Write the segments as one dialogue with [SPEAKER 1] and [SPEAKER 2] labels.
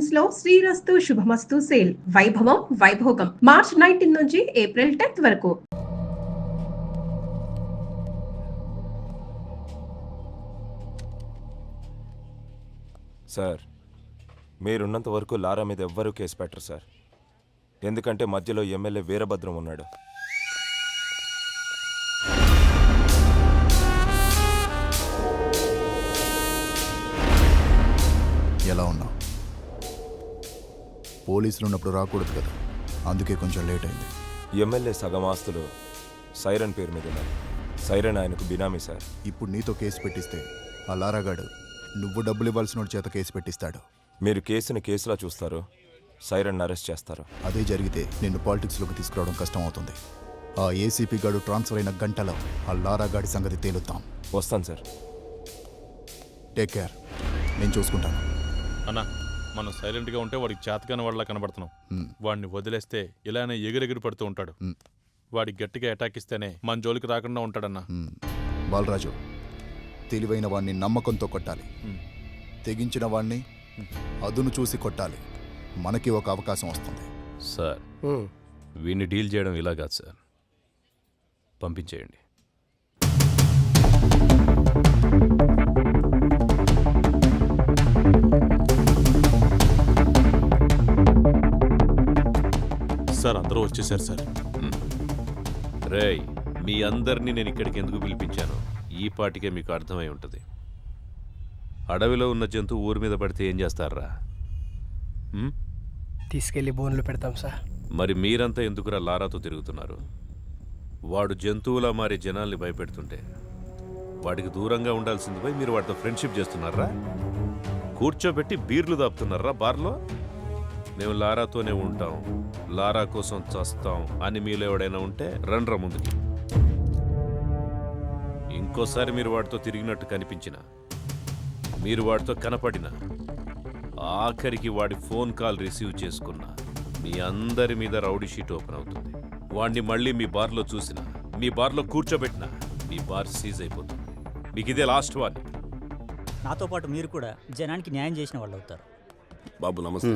[SPEAKER 1] Collections లో శ్రీరస్తు శుభమస్తు sale వైభవం Vaibhogam March 19 నుంచి ఏప్రిల్ 10th వరకు.
[SPEAKER 2] సార్, మీరున్నంత వరకు లారా మీద ఎవ్వరూ కేసు పెట్టరు సార్. ఎందుకంటే మధ్యలో ఎమ్మెల్యే వీరభద్రం ఉన్నాడు.
[SPEAKER 3] ఎలా ఉన్నావు? పోలీసులు ఉన్నప్పుడు రాకూడదు కదా, అందుకే కొంచెం లేట్ అయింది.
[SPEAKER 2] ఎమ్మెల్యే సగం ఆస్తులు సైరన్ పేరు మీద ఉన్నాయి. సైరన్ ఆయనకు బినామీ సార్.
[SPEAKER 3] ఇప్పుడు నీతో కేసు పెట్టిస్తే ఆ లారాగాడు నువ్వు డబ్బులు ఇవ్వాల్సిన చేత కేసు పెట్టిస్తాడు.
[SPEAKER 2] మీరు కేసుని కేసులా చూస్తారు, సైరన్ అరెస్ట్ చేస్తారు.
[SPEAKER 3] అదే జరిగితే నిన్ను పాలిటిక్స్లోకి తీసుకురావడం కష్టం అవుతుంది. ఆ ఏసీపీ గాడు ట్రాన్స్ఫర్ అయిన గంటలో ఆ లారాగాడి సంగతి తేలుతాం.
[SPEAKER 2] వస్తాను సార్.
[SPEAKER 3] టేక్ కేర్, నేను చూసుకుంటాను.
[SPEAKER 4] అన్నా, మనం సైలెంట్గా ఉంటే వాడికి చేతకాని వాళ్ళ కనబడుతున్నాం. వాడిని వదిలేస్తే ఇలానే ఎగిరెగిరి పడుతూ ఉంటాడు. వాడికి గట్టిగా అటాక్ ఇస్తేనే మన జోలికి రాకుండా ఉంటాడన్నా.
[SPEAKER 3] బాలరాజు, తెలివైన వాడిని నమ్మకంతో కొట్టాలి, తెగించిన వాడిని అదును చూసి కొట్టాలి. మనకి ఒక అవకాశం వస్తుంది.
[SPEAKER 5] సార్, వీడిని డీల్ చేయడం ఇలా కాదు సార్, పంపించేయండి.
[SPEAKER 4] సార్, అందరూ వచ్చేసారు సార్.
[SPEAKER 5] రేయ్, మీ అందరినీ నేను ఇక్కడికి ఎందుకు పిలిపించాను ఈ పాటికే మీకు అర్థమై ఉంటుంది. అడవిలో ఉన్న జంతువు ఊరి మీద పడితే ఏం చేస్తారా?
[SPEAKER 6] తీసుకెళ్లి బోన్లు పెడతాం సార్.
[SPEAKER 5] మరి మీరంతా ఎందుకురా లారాతో తిరుగుతున్నారు? వాడు జంతువులా మారి జనాల్ని భయపెడుతుంటే వాడికి దూరంగా ఉండాల్సింది పోయి మీరు వాడితో ఫ్రెండ్షిప్ చేస్తున్నారా? కూర్చోబెట్టి బీర్లు దాపుతున్నారా బార్లో? మేము లారాతోనే ఉంటాం, లారా కోసం చస్తాం అని మీలో ఎవడైనా ఉంటే రండ్రా ముందుకి. ఇంకోసారి మీరు వాడితో తిరిగినట్టు కనిపించిన, మీరు వాడితో కనపడిన, ఆఖరికి వాడి ఫోన్ కాల్ రిసీవ్ చేసుకున్న, మీ అందరి మీద రౌడీ షీట్ ఓపెన్ అవుతుంది. వాడిని మళ్ళీ మీ బార్లో చూసిన, మీ బార్లో కూర్చోబెట్టిన, మీ బార్ సీజ్ అయిపోతుంది. మీకు ఇదే లాస్ట్ వార్నింగ్.
[SPEAKER 7] నాతో పాటు మీరు కూడా జనానికి న్యాయం చేసిన వాళ్ళు అవుతారు.
[SPEAKER 8] బాబు నమస్తే.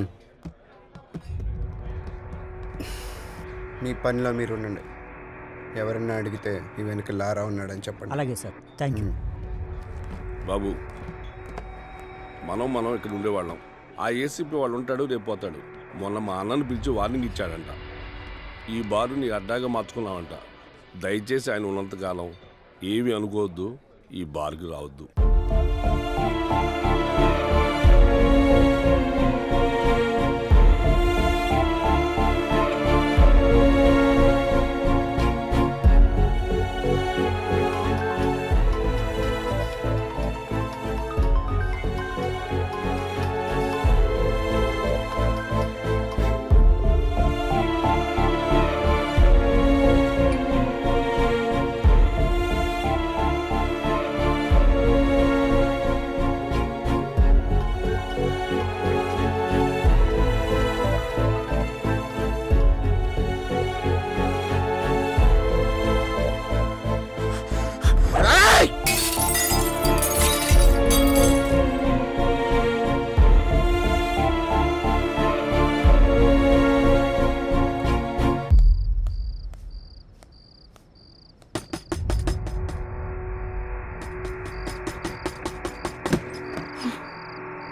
[SPEAKER 9] మీ పనిలో మీరు ఉండండి. ఎవరన్నా అడిగితే ఈ వెనక లారా ఉన్నాడని చెప్పండి.
[SPEAKER 7] అలాగే సార్, థ్యాంక్ యూ.
[SPEAKER 8] బాబు, మనం ఇక్కడ ఉండేవాళ్ళం. ఆ ఏసీపీ వాళ్ళు ఉంటాడు, రేపు పోతాడు. మొన్న మా అన్నను పిలిచి వార్నింగ్ ఇచ్చాడంట. ఈ బారు నీ అడ్డాగా మార్చుకున్నావంట. దయచేసి ఆయన ఉన్నంతకాలం ఏమీ అనుకోవద్దు, ఈ బార్కి రావద్దు.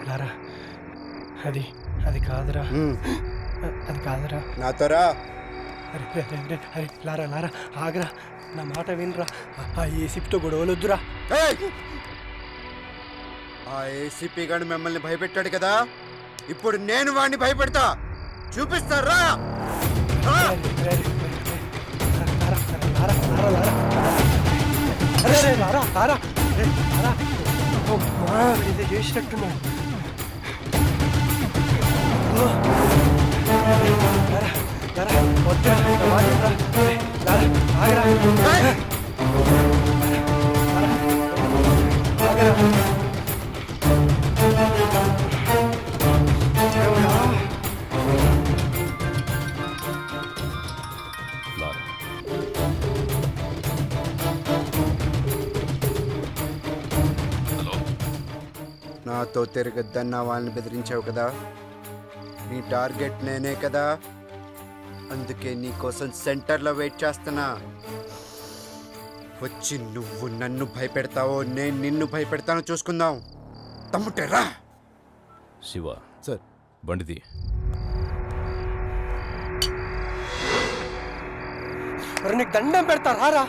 [SPEAKER 6] లారా, అది కాదురా, అది కాదురా.
[SPEAKER 9] నాతో రా.
[SPEAKER 6] అరే లారా, ఆగరా, నా మాట వినరా. ఆ ఏసీపీతో గొడవలొద్దురా.
[SPEAKER 9] ఆ ఏసీపీ గారు మిమ్మల్ని భయపెట్టాడు కదా, ఇప్పుడు నేను వాడిని భయపెడతా. చూపిస్తారా?
[SPEAKER 6] చేసినట్టున్నాడు.
[SPEAKER 9] నాతో తిరగద్దన్న వాళ్ళని బెదిరించావు కదా, నీ టార్గెట్ నేనే కదా, అందుకే నీ కోసం సెంటర్లో వెయిట్ చేస్తున్నా. వచ్చి నువ్వు నన్ను భయపెడతావో నేను నిన్ను భయపెడతానో చూసుకుందాం. తమ్ముటేరా.
[SPEAKER 5] శివ
[SPEAKER 3] సార్
[SPEAKER 5] బండిది.
[SPEAKER 6] మరి నీకు దండం పెడతా రారా.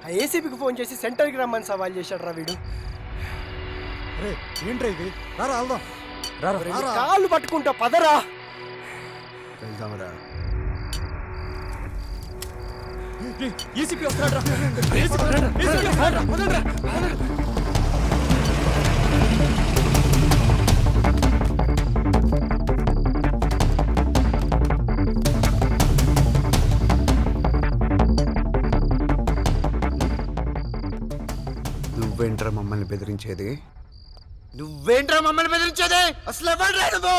[SPEAKER 6] ఆ ఏసీపీకి ఫోన్ చేసి సెంటర్కి రమ్మని సవాల్ చేశాడు రా వీడు.
[SPEAKER 3] ఏంట్రా ఇది? రారా వెళ్దాం.
[SPEAKER 6] మరి నీ కాళ్ళు పట్టుకుంటా పదరా.
[SPEAKER 9] వెళ్దాంరా. నువ్వేంట్రా మమ్మల్ని బెదిరించేది? అసలు ఎవడ్రా నువ్వు?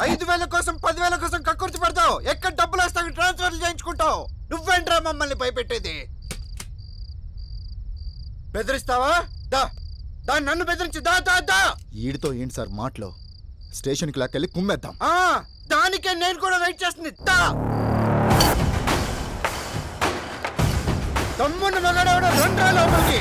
[SPEAKER 9] 5,000 కోసం 10,000 కోసం కక్కుర్తి పడతావు. ఎక్కడ డబ్బులు వస్తావు ట్రాన్స్ఫర్లు చేయించుకుంటావు. నువ్వేంట్రా మమ్మల్ని భయపెట్టేది? బెదిరిస్తావా? దా దా నన్ను బెదిరించి దా దా దా.
[SPEAKER 3] ఈడితో ఏంటి సార్ మాటలు? స్టేషన్కి లాక్కెళ్ళి కుమ్మేద్దాం.
[SPEAKER 9] దానికే నేను కూడా వెయిట్ చేస్తుంది. దా తమ్మున్న మగాడవడ రండ్రా లోపలికి.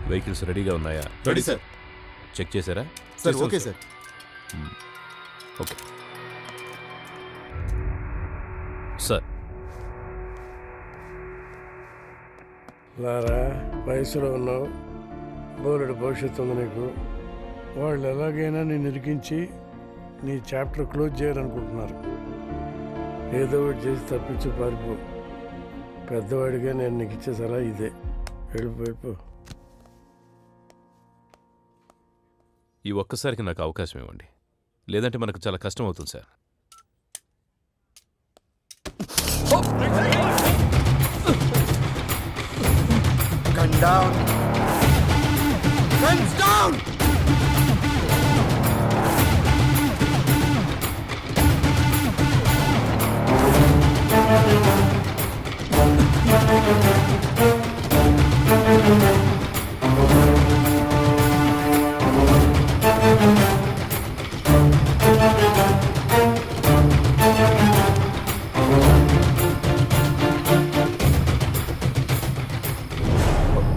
[SPEAKER 5] వెహికల్స్ రెడీగా ఉన్నాయా?
[SPEAKER 3] Ready sir.
[SPEAKER 5] చెక్ చేశారా?
[SPEAKER 3] Sir okay sir.
[SPEAKER 5] Okay sir.
[SPEAKER 10] Lara, వయసులో ఉన్నావు, బోలెడు భవిష్యత్తు ఉంది నీకు. వాళ్ళు ఎలాగైనా నేను ఇరికించి నీ చాప్టర్ క్లోజ్ చేయాలనుకుంటున్నారు. ఏదో ఒకటి చేసి తప్పించి పారిపో. పెద్దవాడిగా నేను నీకు ఇచ్చే సలహా ఇదే. వెళ్ళిపో.
[SPEAKER 5] ఈ ఒక్కసారికి నాకు అవకాశం ఇవ్వండి, లేదంటే మనకు చాలా కష్టం అవుతుంది sir.
[SPEAKER 9] Gun down. Guns down.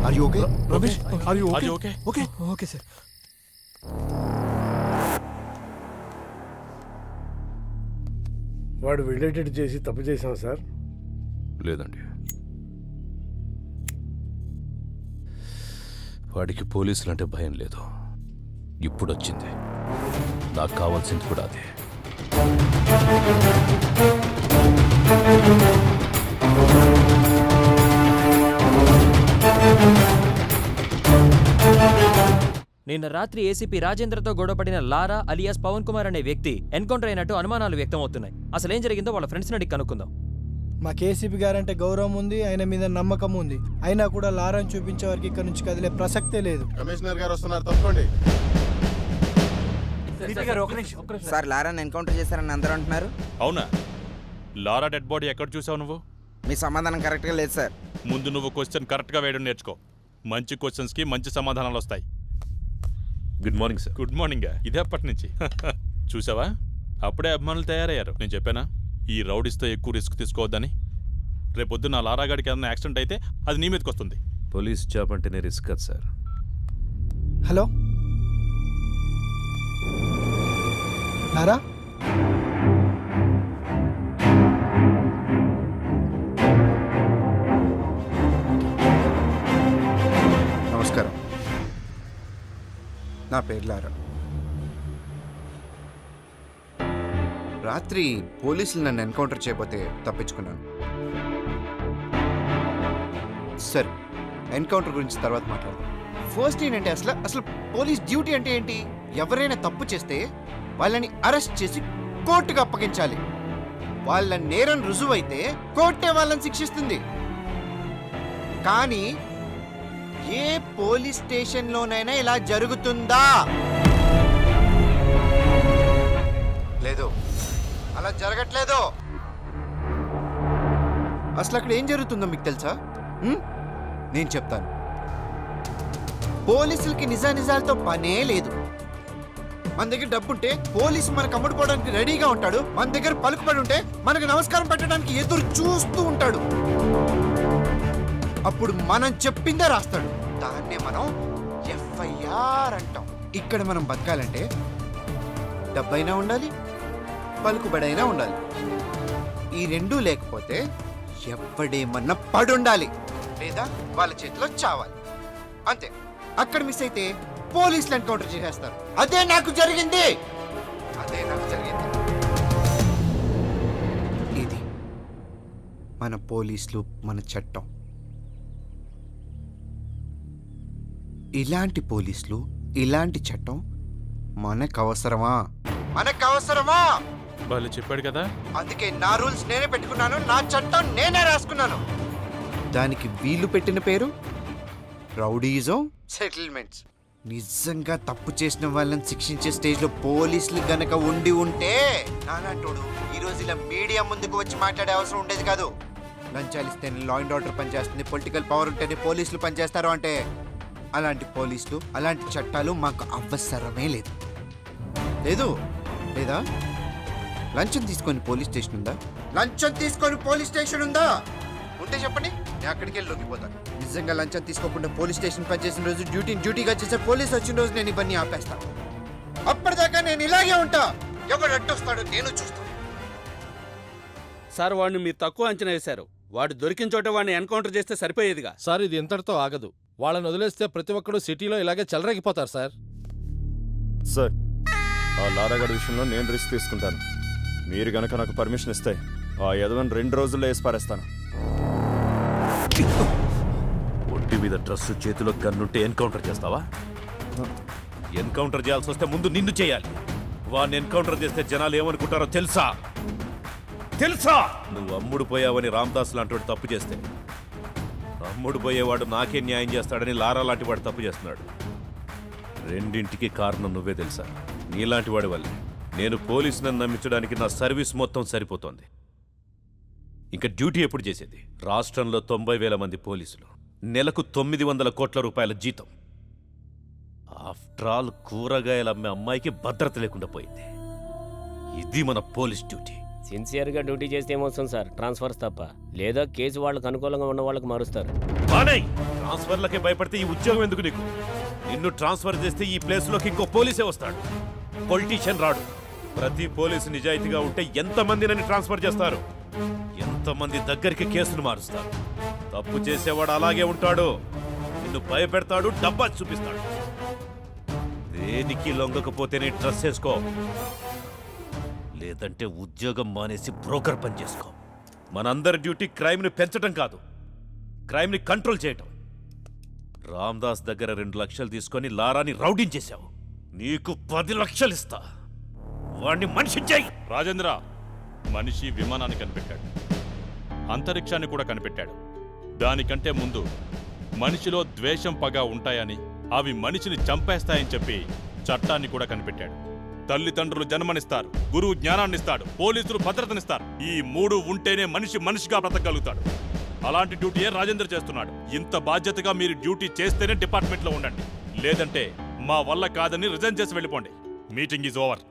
[SPEAKER 3] Are you okay?
[SPEAKER 6] Ramesh,
[SPEAKER 4] Are you okay?
[SPEAKER 6] Okay okay sir.
[SPEAKER 10] వాడు వెళ్ళేటట్టు చేసి తప్పు చేశాం సార్.
[SPEAKER 5] లేదండి, వాడికి పోలీసులు అంటే భయం లేదు. ఇప్పుడు వచ్చింది. నాకు కావాల్సింది కూడా అదే.
[SPEAKER 11] నిన్న రాత్రి ఏసీపీ రాజేంద్రతో గొడవపడిన లారా అలియాస్ పవన్ కుమార్ అనే వ్యక్తి ఎన్కౌంటర్ అయినట్టు అనుమానాలు వ్యక్తమవుతున్నాయి. అసలేం జరిగిందో వాళ్ళ ఫ్రెండ్స్ని అడిగి కనుక్కుందాం.
[SPEAKER 6] మా కేసీపీ గారంటే గౌరవం ఉంది, ఆయన మీద నమ్మకం ఉంది. అయినా కూడా లారాను చూపించే వరకు ఇక్కడ నుంచి కదిలే ప్రసక్తే లేదు.
[SPEAKER 3] కమిషనర్ గారు వస్తున్నారు, తప్పండి.
[SPEAKER 9] సార్ లారాని ఎన్కౌంటర్ చేశారని అందరూ అంటున్నారు.
[SPEAKER 4] అవునా? లారా డెడ్ బాడీ ఎక్కడ చూసావు నువ్వు?
[SPEAKER 9] మీ సమాధానం కరెక్ట్గా లేదు సార్.
[SPEAKER 4] ముందు నువ్వు క్వశ్చన్ కరెక్ట్గా వేయడం నేర్చుకో. మంచి క్వశ్చన్స్కి మంచి సమాధానాలు వస్తాయి.
[SPEAKER 5] Good morning sir.
[SPEAKER 4] Good morning. ఇదే అప్పటి నుంచి చూసావా, అప్పుడే అభిమానులు తయారయ్యారు. నేను చెప్పానా ఈ రౌడీస్తో ఎక్కువ రిస్క్ తీసుకోవద్దని? రేపొద్దు నా లారాగాడికి ఏదైనా యాక్సిడెంట్ అయితే అది నీ మీదకి వస్తుంది.
[SPEAKER 5] పోలీస్ జాబ్ అంటేనే రిస్క్ కదా సార్.
[SPEAKER 6] హలో లారా,
[SPEAKER 9] నమస్కారం. నా పేరు లారా. రాత్రి పోలీసులు నన్ను ఎన్కౌంటర్ చేయబోతే తప్పించుకున్నాను. సరే, ఎన్కౌంటర్ గురించి తర్వాత మాట్లాడదాం. ఫస్ట్ ఏంటంటే అసలు అసలు పోలీస్ డ్యూటీ అంటే ఏంటి? ఎవరైనా తప్పు చేస్తే వాళ్ళని అరెస్ట్ చేసి కోర్టుకు అప్పగించాలి. వాళ్ళ నేరం రుజువైతే కోర్టే వాళ్ళని శిక్షిస్తుంది. కానీ ఏ పోలీస్ స్టేషన్లోనైనా ఇలా జరుగుతుందా? లేదు, అలా జరగట్లేదు. అసలు అక్కడ ఏం జరుగుతుందో మీకు తెలుసా? నేను చెప్తాను. పోలీసులకి నిజానిజాలతో పనే లేదు. మన దగ్గర డబ్బుంటే పోలీసు మనకు అమ్ముడుపోవడానికి రెడీగా ఉంటాడు. మన దగ్గర పలుకుబడి ఉంటే మనకు నమస్కారం పెట్టడానికి ఎదురు చూస్తూ ఉంటాడు. అప్పుడు మనం చెప్పిందే రాస్తాడు. దాన్నే మనం ఎఫ్ఐఆర్ అంటాం. ఇక్కడ మనం బతకాలంటే డబ్బైనా ఉండాలి, పలుకుబడైనా ఉండాలి. ఈ రెండూ లేకపోతే ఎవడేమన్నా పడుండాలి, లేదా వాళ్ళ చేతిలో చావాలి. అంతే. అక్కడ మిస్ అయితే పోలీసులు ఎన్కౌంటర్ చేసేస్తారు. అదే నాకు జరిగింది. ఇది మన పోలీసులు, మన చట్టం. ఇలాంటి పోలీసులు, ఇలాంటి చట్టం మనకు అవసరమా?
[SPEAKER 4] వాళ్ళు చెప్పాడు కదా.
[SPEAKER 9] అందుకే నా రూల్స్ నేనే పెట్టుకున్నాను, నా చట్టం నేనే రాసుకున్నాను. దానికి వీళ్ళు పెట్టిన పేరు రౌడీజం సెటిల్మెంట్స్. నిజంగా తప్పు చేసిన వాళ్ళని శిక్షించే స్టేజ్ లో పోలీసులు గనక ఉండి ఉంటే నానాటోడు ఈ రోజు ఇలా మీడియా ముందుకు వచ్చి మాట్లాడే అవసరం ఉండేది కాదు. లంచాలు ఇస్తేనే లా అండ్ ఆర్డర్ పనిచేస్తుంది, పొలిటికల్ పవర్ ఉంటేనే పోలీసులు పనిచేస్తారు అంటే అలాంటి పోలీసులు, అలాంటి చట్టాలు మాకు అవసరమే లేదు. లేదా? లంచం తీసుకొని పోలీస్ స్టేషన్ ఉందా? ఉంటే చెప్పండి, నేను అక్కడికి వెళ్ళి లొంగిపోతాను. నిజంగా లంచం తీసుకోకుండా పోలీస్ స్టేషన్ పనిచేసిన రోజు, డ్యూటీగా చేసే పోలీస్ వచ్చిన రోజు నేను ఇవన్నీ ఆపేస్తాను. అప్పటిదాకా నేను ఇలాగే ఉంటా. ఎవడు అడ్డొస్తాడో నేను చూస్తాను.
[SPEAKER 12] సార్, వాడిని మీరు తక్కువ అంచనా వేశారు. వాడు దొరికిన చోట వాడిని ఎన్కౌంటర్ చేస్తే సరిపోయేదిగా.
[SPEAKER 13] సార్, ఇది ఇంతటితో ఆగదు. వాళ్ళని వదిలేస్తే ప్రతి ఒక్కరు సిటీలో ఇలాగే చెలరేగిపోతారు సార్.
[SPEAKER 2] సార్, ఆ లారాగడ్ విషయంలో నేను రిస్క్ తీసుకుంటాను. మీరు గనక నాకు పర్మిషన్ ఇస్తే ఆ యదవని 2 రోజుల్లో వేసి పారేస్తాను.
[SPEAKER 5] ఒంటి మీద డ్రెస్సు, చేతిలో గన్నుంటే ఎన్కౌంటర్ చేస్తావా? ఎన్కౌంటర్ చేయాల్సి వస్తే ముందు నిన్ను చేయాలి. వాడిని ఎన్కౌంటర్ చేస్తే జనాలు ఏమనుకుంటారో తెలుసా? నువ్వు అమ్ముడు పోయావని రామ్దాస్ లాంటి వాడు తప్పు చేస్తే, అమ్ముడు పోయేవాడు నాకే న్యాయం చేస్తాడని లారా లాంటి వాడు తప్పు చేస్తున్నాడు. రెండింటికి కారణం నువ్వే తెలుసా? నీలాంటి వాడి వల్లే నేను పోలీసులను నమ్మించడానికి నా సర్వీస్ మొత్తం సరిపోతోంది. ఇంకా డ్యూటీ ఎప్పుడు చేసేది? రాష్ట్రంలో 90,000 మంది పోలీసులు, నెలకు 900 కోట్ల రూపాయల జీతం. ఆఫ్టర్ ఆల్ కూరగాయలు అమ్మే అమ్మాయికి భద్రత లేకుండా పోయింది. ఇది మన పోలీస్ డ్యూటీ.
[SPEAKER 14] సిన్సియర్గా డ్యూటీ చేస్తే ఏమొస్తుంది సార్? ట్రాన్స్ఫర్స్ తప్ప. లేదా కేసు వాళ్ళకి అనుకూలంగా ఉన్న వాళ్ళకి మారుస్తారు.
[SPEAKER 5] ట్రాన్స్ఫర్లకే భయపడితే ఈ ఉద్యోగం ఎందుకు నీకు? నిన్ను ట్రాన్స్ఫర్ చేస్తే ఈ ప్లేస్లోకి ఇంకో పోలీసే వస్తాడు, పొలిటీషియన్ రాడు. ప్రతి పోలీసు నిజాయితీగా ఉంటే ఎంతమందినని ట్రాన్స్ఫర్ చేస్తారు, ఎంతమంది దగ్గరికి కేసులు మారుస్తారు. తప్పు చేసేవాడు అలాగే ఉంటాడు, నిన్ను భయపెడతాడు, డబ్బా చూపిస్తాడు. దేనికి లొంగకపోతేనే డ్రెస్ వేసుకో, లేదంటే ఉద్యోగం మానేసి బ్రోకర్ పని చేసుకో. మనందరి డ్యూటీ క్రైమ్ని పెంచడం కాదు, క్రైమ్ని కంట్రోల్ చేయటం. రామ్దాస్ దగ్గర 2 లక్షలు తీసుకొని లారాని రౌడీని చేశావు. నీకు 10 లక్షలు ఇస్తా, వాణ్ణి మనిషి చేయి.
[SPEAKER 4] రాజేంద్ర, మనిషి విమానాన్ని కనిపెట్టాడు, అంతరిక్షాన్ని కూడా కనిపెట్టాడు. దానికంటే ముందు మనిషిలో ద్వేషం, పగ ఉంటాయని, అవి మనిషిని చంపేస్తాయని చెప్పి చట్టాన్ని కూడా కనిపెట్టాడు. తల్లిదండ్రులు జన్మనిస్తారు, గురువు జ్ఞానాన్నిస్తాడు, పోలీసులు భద్రతనిస్తారు. ఈ 3 ఉంటేనే మనిషి మనిషిగా బ్రతకగలుగుతాడు. అలాంటి డ్యూటీయే రాజేంద్ర చేస్తున్నాడు. ఇంత బాధ్యతగా మీరు డ్యూటీ చేస్తేనే డిపార్ట్మెంట్లో ఉండండి, లేదంటే మా వల్ల కాదని రిజైన్ చేసి వెళ్ళిపోండి. Meeting is over.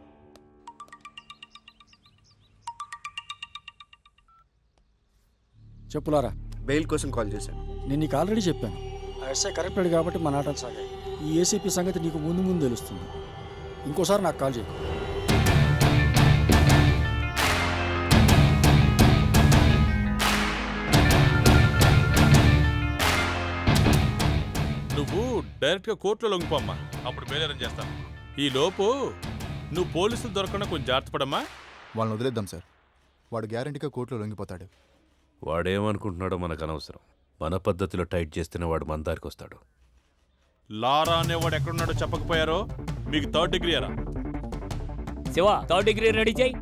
[SPEAKER 12] చెప్పులారా.
[SPEAKER 9] బెయిల్ కోసం కాల్ చేశాను.
[SPEAKER 12] నేను నీకు ఆల్రెడీ చెప్పాను, ఆ ఎస్ఐ కరెక్టెడ్ కాబట్టి మన ఆటలు సాగాయి. ఈ ఏసీపీ సంగతి నీకు ముందు తెలుస్తుంది. ఇంకోసారి నాకు కాల్ చేయకు.
[SPEAKER 4] నువ్వు డైరెక్ట్గా కోర్టులో లొంగిపోమ్మా, అప్పుడు బేలేరం చేస్తాను. ఈ లోపు నువ్వు పోలీసులు దొరకకుండా కొంచెం జాగ్రత్త పడమ్మా.
[SPEAKER 3] వాళ్ళని వదిలేద్దాం సార్, వాడు గ్యారంటీగా కోర్టులో లొంగిపోతాడు.
[SPEAKER 5] వాడేమనుకుంటున్నాడో మనకు అనవసరం. మన పద్ధతిలో టైట్ చేస్తేనే వాడు మన దారికి వస్తాడు.
[SPEAKER 4] లారా అనేవాడు ఎక్కడున్నాడో చెప్పకపోయారో మీకు 3rd డిగ్రీ అరా?
[SPEAKER 14] శివ 3rd డిగ్రీ రెడీ చేయి.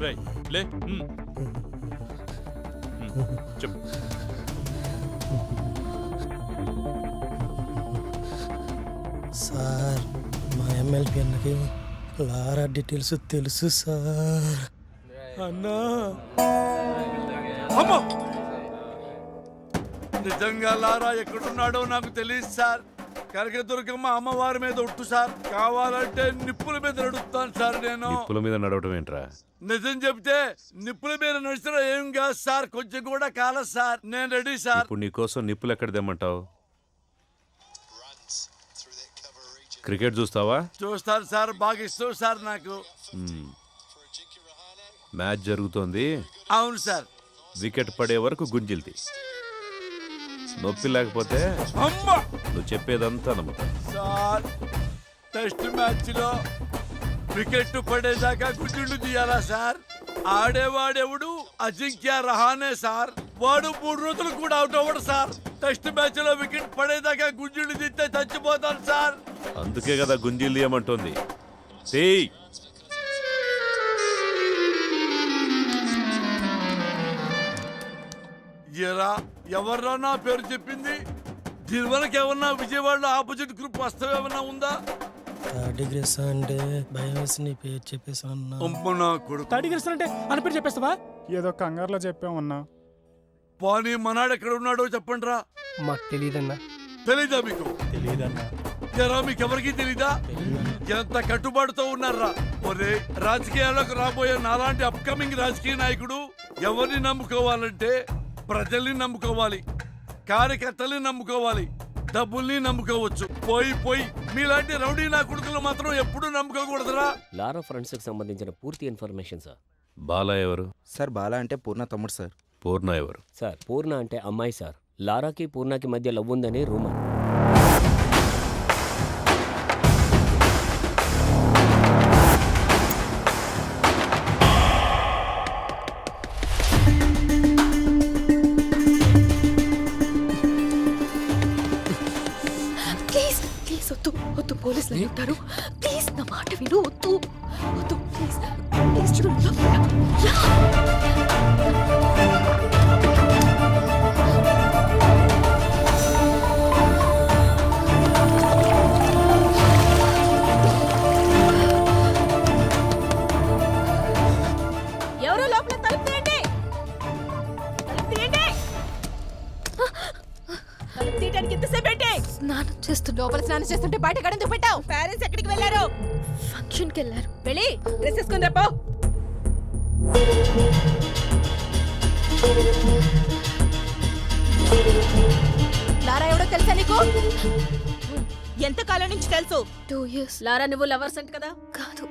[SPEAKER 4] రేయ్, లే. చెప్పు.
[SPEAKER 6] సార్ మా ఎమ్మెల్పీ అన్నకి లారా డీటెయిల్స్ తెలుసు సార్. అన్నా
[SPEAKER 10] అమ్మో! నిజంగా లారా ఎక్కడున్నాడో నాకు తెలియదు సార్. కనకదుర్గమ్మ అమ్మవారి మీద ఒట్టు సార్. కావాలంటే నిప్పుల మీద నడుస్తాను సార్ నేను.
[SPEAKER 5] నిప్పుల మీద నడవటం ఏంట్రా?
[SPEAKER 10] నిజం చెప్తే నిప్పుల మీద నడిచిన ఏం కాదు సార్, కొంచెం కూడా కాలేదు సార్. నేను రెడీ సార్.
[SPEAKER 5] ఇప్పుడు నీకోసం నిప్పులు ఎక్కడ తెమ్మంటావు? క్రికెట్ చూస్తావా?
[SPEAKER 10] చూస్తాను సార్, బాగా ఇష్టం సార్ నాకు.
[SPEAKER 5] మ్యాచ్ జరుగుతోంది.
[SPEAKER 10] అవును సార్.
[SPEAKER 5] వికెట్ పడే వరకు గుంజిల్ది. నొప్పి లేకపోతే
[SPEAKER 10] అమ్మా
[SPEAKER 5] నువ్వు చెప్పేదంతా నమ్ముతా.
[SPEAKER 10] సార్, టెస్ట్ మ్యాచ్ లో వికెట్ పడేదాకా గుడ్డులు తీయాలా సార్? ఆడేవాడెవడు? అజింక్య రహానే సార్. వాడు 3 రోజులు కూడా అవుట్ అవ్వడు సార్. టెస్ట్ మ్యాచ్ లో వికెట్ పడేదాకా గుంజులు తీస్తే చచ్చిపోతాను సార్.
[SPEAKER 5] అందుకే కదా గుంజీలు తీయమంటోంది. తీయ్.
[SPEAKER 10] ఎరా, ఎవర్రా నా పేరు చెప్పింది? దీని వరకు ఏమన్నా విజయవాడలో ఆపోజిట్ గ్రూప్ వస్తావు ఏమన్నా ఉందా?
[SPEAKER 6] డిగ్రీ అంటే భయం వేసి నీ పేరు చెప్పేసాను.
[SPEAKER 10] డిగ్రీ
[SPEAKER 6] అంటే అని పేరు చెప్పేస్తావా?
[SPEAKER 12] ఏదో కంగారులో చెప్పామన్నా.
[SPEAKER 10] పానీ మనాడు ఎక్కడ ఉన్నాడో చెప్పండి రా.
[SPEAKER 6] మాకు తెలియదన్నా.
[SPEAKER 10] తెలీదా మీకు?
[SPEAKER 6] తెలియదన్నా.
[SPEAKER 10] ఎరా, మీకెవరికి తెలీదా? ఎంత కట్టుబాటుతో ఉన్నారా? ఒరే, రాజకీయాలకు రాబోయే నాలాంటి అప్కమింగ్ రాజకీయ నాయకుడు ఎవరిని నమ్ముకోవాలంటే ప్రజల్ని నమ్ముకోవాలి, కార్యకర్తల్ని నమ్ముకోవాలి, డబ్బుల్ని నమ్ముకోవచ్చు. పోయి మీలాంటి రౌడీ నా కొడుకులు మాత్రం ఎప్పుడూ నమ్ముకోకూడదురా.
[SPEAKER 14] లారా ఫ్రెండ్స్ కి సంబంధించిన పూర్తి ఇన్ఫర్మేషన్ సార్.
[SPEAKER 5] బాలా ఎవరు?
[SPEAKER 9] సార్ బాలా అంటే పూర్ణ తమ్ముడు సార్.
[SPEAKER 5] పూర్ణ ఎవరు?
[SPEAKER 14] సార్, పూర్ణ అంటే అమ్మాయి సార్. లారాకి పూర్ణకి మధ్య లవ్ ఉందని రూమర్.
[SPEAKER 15] వద్దు, పోలీసులు ఉంటారు. ప్లీజ్ నా మాట విను. వద్దు ప్లీజ్ ప్లీజ్. ఎవరో లోపల తలుపు తీయండి. తలుపు తీయడానికి ఎంతసేపు ఏంటి? స్నానం చేస్తుంటే బయట గడెందుకు పెట్టావు? పేరెంట్స్ ఎక్కడికి వెళ్ళారు? ఫంక్షన్కి వెళ్ళారు. వెళ్ళి డ్రెస్ వేసుకుని రాపో. లారా ఎవడో తెలుసా నీకు? ఎంత కాలం నుంచి తెలుసు? 2 years. లారా నువ్వు లవర్స్ అంట కదా? కాదు.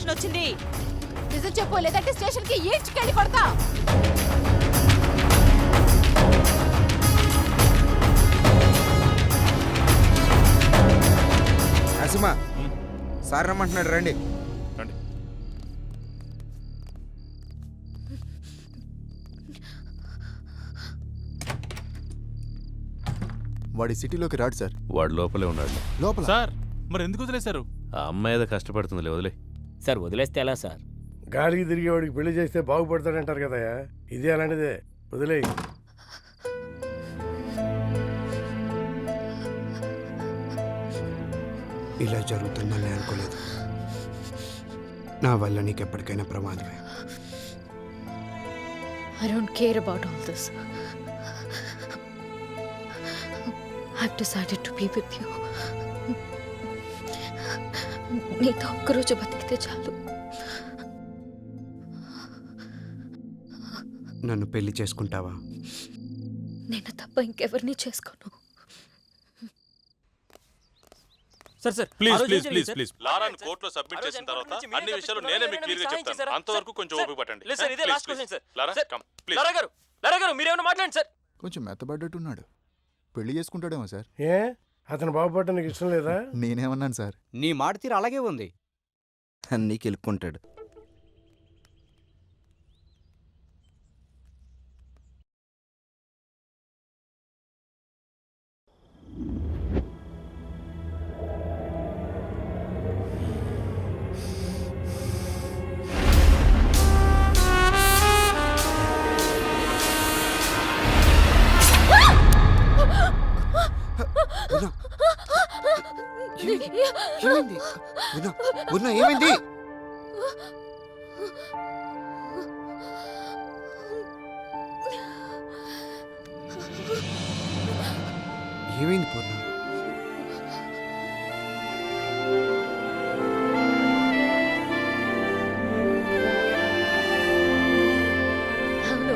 [SPEAKER 15] వచ్చింది. నిజం చెప్పు, లేదంటే స్టేషన్ కి ఈడ్చుకెళ్ళి కొడతా.
[SPEAKER 9] నరసింహ సార్ రమ్మంటున్నాడు, రండి.
[SPEAKER 3] వాడి సిటీలోకి రాడు సార్.
[SPEAKER 5] వాడు లోపలే ఉన్నాడు.
[SPEAKER 3] లోపల
[SPEAKER 4] సార్, మరి ఎందుకు వదిలేశారు?
[SPEAKER 5] ఆ అమ్మాయి ఏదో కష్టపడుతుందిలే, వదిలే.
[SPEAKER 14] సార్, వదిలేస్తే ఎలా సార్?
[SPEAKER 10] గాలికి తిరిగేవాడికి పెళ్లి చేస్తే బాగుపడతాడంటారు కదా. ఇది అలాంటిదే, వదిలే.
[SPEAKER 9] ఇలా జరుగుతుందని అనుకోలేదు. నా వల్ల నీకు ఎప్పటికైనా ప్రమాదమే.
[SPEAKER 15] I don't care about all this. I've decided to be with you. నీతో ఒక్కరోజు బతికితే చాలు.
[SPEAKER 9] నన్ను పెళ్లి చేసుకుంటావా?
[SPEAKER 15] నేను తప్ప ఇంకెవరిని చేసుకోను.
[SPEAKER 11] సార్
[SPEAKER 4] ప్లీజ్ లారాని కోర్టులో సబ్మిట్ చేసిన తర్వాత అన్ని విషయాలు నేనే మీకు క్లియర్ గా చెప్తాను. అంతవరకు కొంచెం ఓపిక పట్టండి.
[SPEAKER 11] లేదు సార్, ఇదే last question sir.
[SPEAKER 4] Lara, come please.
[SPEAKER 11] Lara గారు మీరేమైనా మాట్లాడండి సార్.
[SPEAKER 3] కొంచెం మెత్తబడ్డట్టున్నాడు. పెళ్లి చేసుకుంటాడేమో సార్.
[SPEAKER 10] ఏ అతను బాగుపడటం నీకు ఇష్టం లేదా?
[SPEAKER 3] నేనేమన్నాను సార్?
[SPEAKER 9] నీ మాట తీరు అలాగే ఉంది. అన్నీ కెలుక్కుంటాడు. ఏమైంది? ఏమైంది? ఏమైంది పూర్ణ?
[SPEAKER 15] అవును,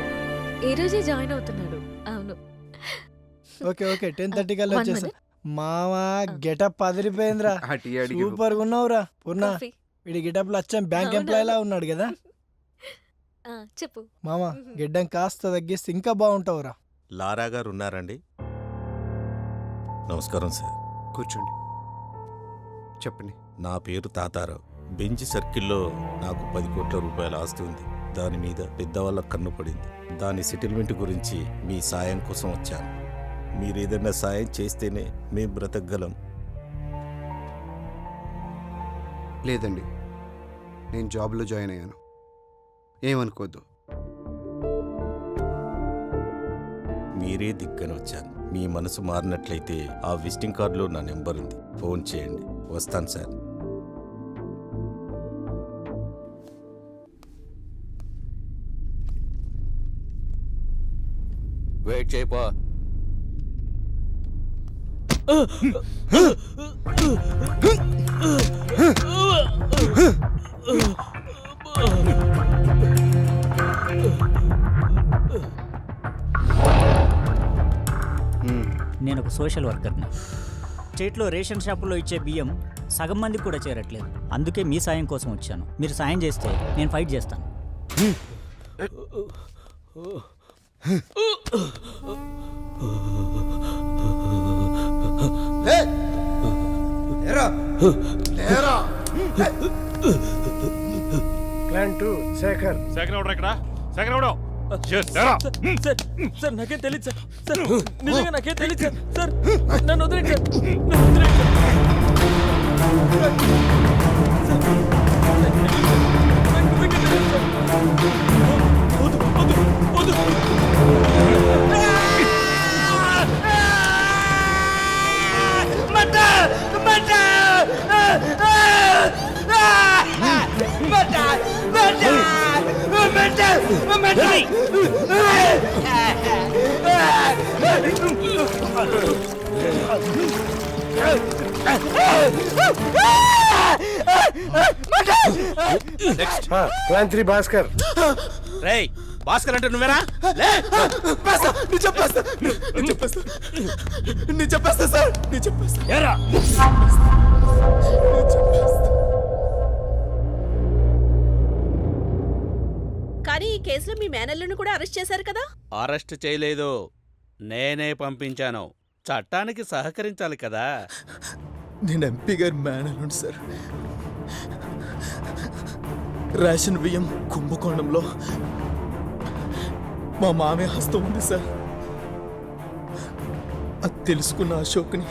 [SPEAKER 15] ఈ రోజే జాయిన్ అవుతున్నాడు. అవును.
[SPEAKER 6] ఓకే 10:30 కల్లా వచ్చేసా. మావా గెటప్ అదిరిపోయిందిరా. సూపర్ గా ఉన్నావురా పూర్ణ. వీడి గెటప్ లో వచ్చాం బ్యాంక్ ఎంప్లాయ్ లా ఉన్నాడు కదా.
[SPEAKER 15] చెప్పు
[SPEAKER 6] మామ, గెడ్డం కాస్త తగ్గిస్తే ఇంకా బాగుంటావురా.
[SPEAKER 5] లారా గారు ఉన్నారండి? నమస్కారం సార్.
[SPEAKER 9] కూర్చోండి, చెప్పండి.
[SPEAKER 5] నా పేరు తాతారావు. బెంచ్ సర్కిల్లో నాకు 10 కోట్ల రూపాయల ఆస్తి ఉంది. దాని మీద పెద్దవాళ్ళ కన్ను పడింది. దాని సెటిల్మెంట్ గురించి మీ సాయం కోసం వచ్చాను. మీరేదన్నా సాయం చేస్తేనే మేము బ్రతకగలం.
[SPEAKER 9] లేదండి, నేను జాబ్లో జాయిన్ అయ్యాను, ఏమనుకోద్దు.
[SPEAKER 5] మీరే దిక్కని వచ్చాను. మీ మనసు మారినట్లయితే ఆ విజిటింగ్ కార్డులో నా నెంబర్ ఉంది, ఫోన్ చేయండి. వస్తాను సార్.
[SPEAKER 13] వెయిట్ చేయపో.
[SPEAKER 7] నేను ఒక సోషల్ వర్కర్ని. స్టేట్లో రేషన్ షాపులో ఇచ్చే బియ్యం సగం మందికి కూడా చేరట్లేదు. అందుకే మీ సాయం కోసం వచ్చాను. మీరు సాయం చేస్తే నేను ఫైట్ చేస్తాను.
[SPEAKER 10] ప్లాన్ 2 శేఖర్.
[SPEAKER 4] శేఖర్ ఎవడు ఇక్కడ? శేఖర్ ఎవడు?
[SPEAKER 11] సార్ నాకేం తెలియదు సార్. సార్ నిజంగా నాకేం తెలియదు సార్. సార్ నన్ను వదిలేండి సార్. నన్ను వదిలేండి
[SPEAKER 10] ప్లాన్ 3 భాస్కర్.
[SPEAKER 13] రేయ్, భాస్కర్ అంటే నువ్వేనా?
[SPEAKER 15] కానీ ఈ కేసులో మీ మేనల్లును కూడా అరెస్ట్ చేశారు కదా?
[SPEAKER 13] అరెస్ట్ చేయలేదు, నేనే పంపించాను. చట్టానికి సహకరించాలి కదా.
[SPEAKER 16] నేను ఎంపీ గారి మేనల్లుండి సార్. రేషన్ బియ్యం కుంభకోణంలో మా మామయ్య హస్తం ఉంది సార్. అది తెలుసుకున్న అశోక్ని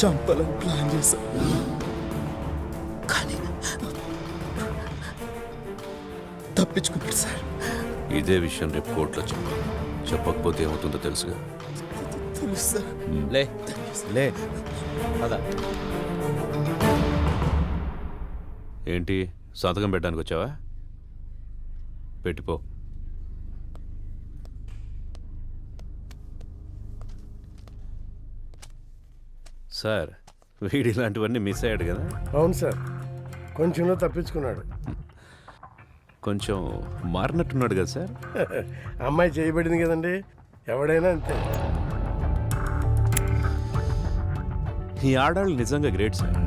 [SPEAKER 16] చంపాలని ప్లాన్ చేశా. కానీ తప్పించుకున్నాడు సార్.
[SPEAKER 5] ఇదే విషయం రేపు కోర్టులో చెప్పాలి. చెప్పకపోతే ఏమవుతుందో తెలుసుగా.
[SPEAKER 16] తెలుసు సార్.
[SPEAKER 13] లే పద.
[SPEAKER 5] ఏంటి, సంతకం పెట్టడానికి వచ్చావా? పెట్టిపో. సార్, వీడి ఇలాంటివన్నీ మిస్ అయ్యాడు కదా?
[SPEAKER 10] అవును సార్, కొంచెంలో తప్పించుకున్నాడు.
[SPEAKER 5] కొంచెం మారినట్టున్నాడు కదా సార్?
[SPEAKER 10] అమ్మాయి చేయబడింది కదండి, ఎవడైనా అంతే.
[SPEAKER 5] ఈ ఆడాళ్ళు నిజంగా గ్రేట్ సార్.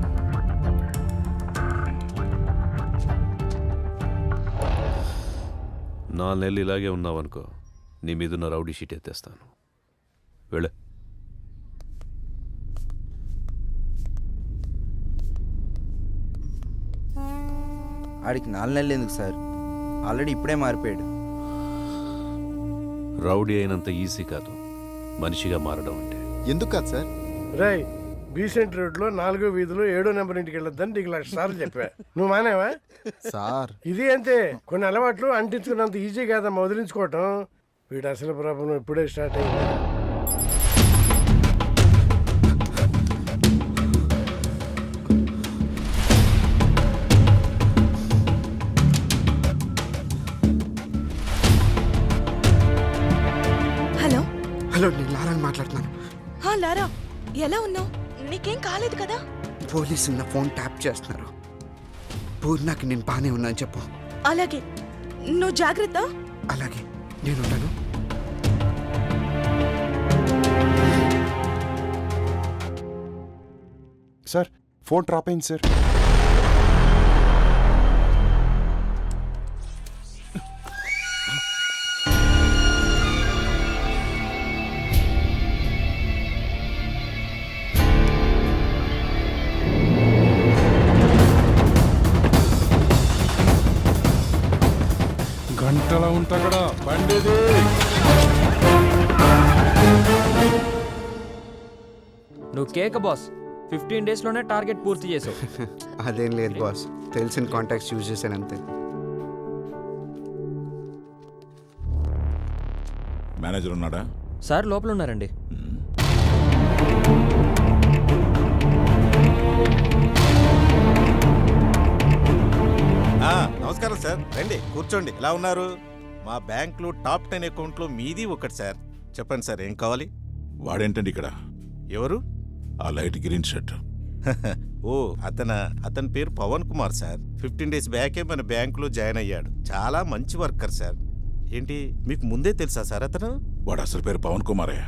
[SPEAKER 5] నా నెలలు ఇలాగే ఉన్నావనుకో, నీ మీదున్న రౌడీ షీట్ ఎత్తేస్తాను. వెళ్ళ.
[SPEAKER 9] ఆడికి 4 నెలలు ఎందుకు సార్, ఆల్రెడీ ఇప్పుడే మారిపోయాడు.
[SPEAKER 5] రౌడీ అయినంత ఈజీ కాదు మనిషిగా మారడం అంటే.
[SPEAKER 3] ఎందుకు కాదు సార్?
[SPEAKER 10] రై బీసెంట్ రోడ్లో 4వ వీధిలో 7వ నెంబర్ ఇంటికి వెళ్ళొద్దని నీకు 1,00,000 సార్లు చెప్పా. నువ్వు మానేవా?
[SPEAKER 3] సార్
[SPEAKER 10] ఇది అంతే, కొన్ని అలవాట్లు అంటించుకున్నంత ఈజీ కాదమ్మా వదిలించుకోవటం. వీడు అసలు ప్రాబ్లం ఇప్పుడే స్టార్ట్ అయింది.
[SPEAKER 15] హలో
[SPEAKER 9] హలో, నేను లారాని మాట్లాడుతున్నాను.
[SPEAKER 15] లారా, ఎలా ఉన్నావు? నీకేం కాలేదు కదా?
[SPEAKER 9] పోలీసులు నా ఫోన్ ట్యాప్ చేస్తున్నారు. పూర్ణకి నేను బానే ఉన్నాను చెప్పు.
[SPEAKER 15] అలాగే, నువ్వు జాగ్రత్త.
[SPEAKER 9] అలాగే, నేను ఉంటాను.
[SPEAKER 17] సార్ ఫోన్ డ్రాప్ అయింది సార్. గంటలా ఉంటా కూడా బండిది.
[SPEAKER 11] నువ్వు కేక బాస్, 15 డేస్లోనే టార్గెట్ పూర్తి చేసావు.
[SPEAKER 9] అదేం లేదు బాస్, తెలిసిన కాంటాక్ట్స్ యూజ్ చేశాను అంతే.
[SPEAKER 17] మేనేజర్ ఉన్నాడా?
[SPEAKER 11] సార్ లోపల ఉన్నారండి.
[SPEAKER 18] నమస్కారం సార్, రండి కూర్చోండి. ఎలా ఉన్నారు? మా బ్యాంకులో టాప్ 10 అకౌంట్లో మీది ఒకటి సార్. చెప్పండి సార్, ఏం కావాలి?
[SPEAKER 17] వాడేంటండి ఇక్కడ?
[SPEAKER 18] ఎవరు?
[SPEAKER 17] ఆ లైట్ గ్రీన్ షర్ట్.
[SPEAKER 18] ఓ అతని పేరు పవన్ కుమార్ సార్. 15 డేస్ బ్యాకే మన బ్యాంకులో జాయిన్ అయ్యాడు. చాలా మంచి వర్కర్ సార్. ఏంటి మీకు ముందే తెలుసా సార్ అతను?
[SPEAKER 17] వాడు అసలు పేరు పవన్ కుమారే,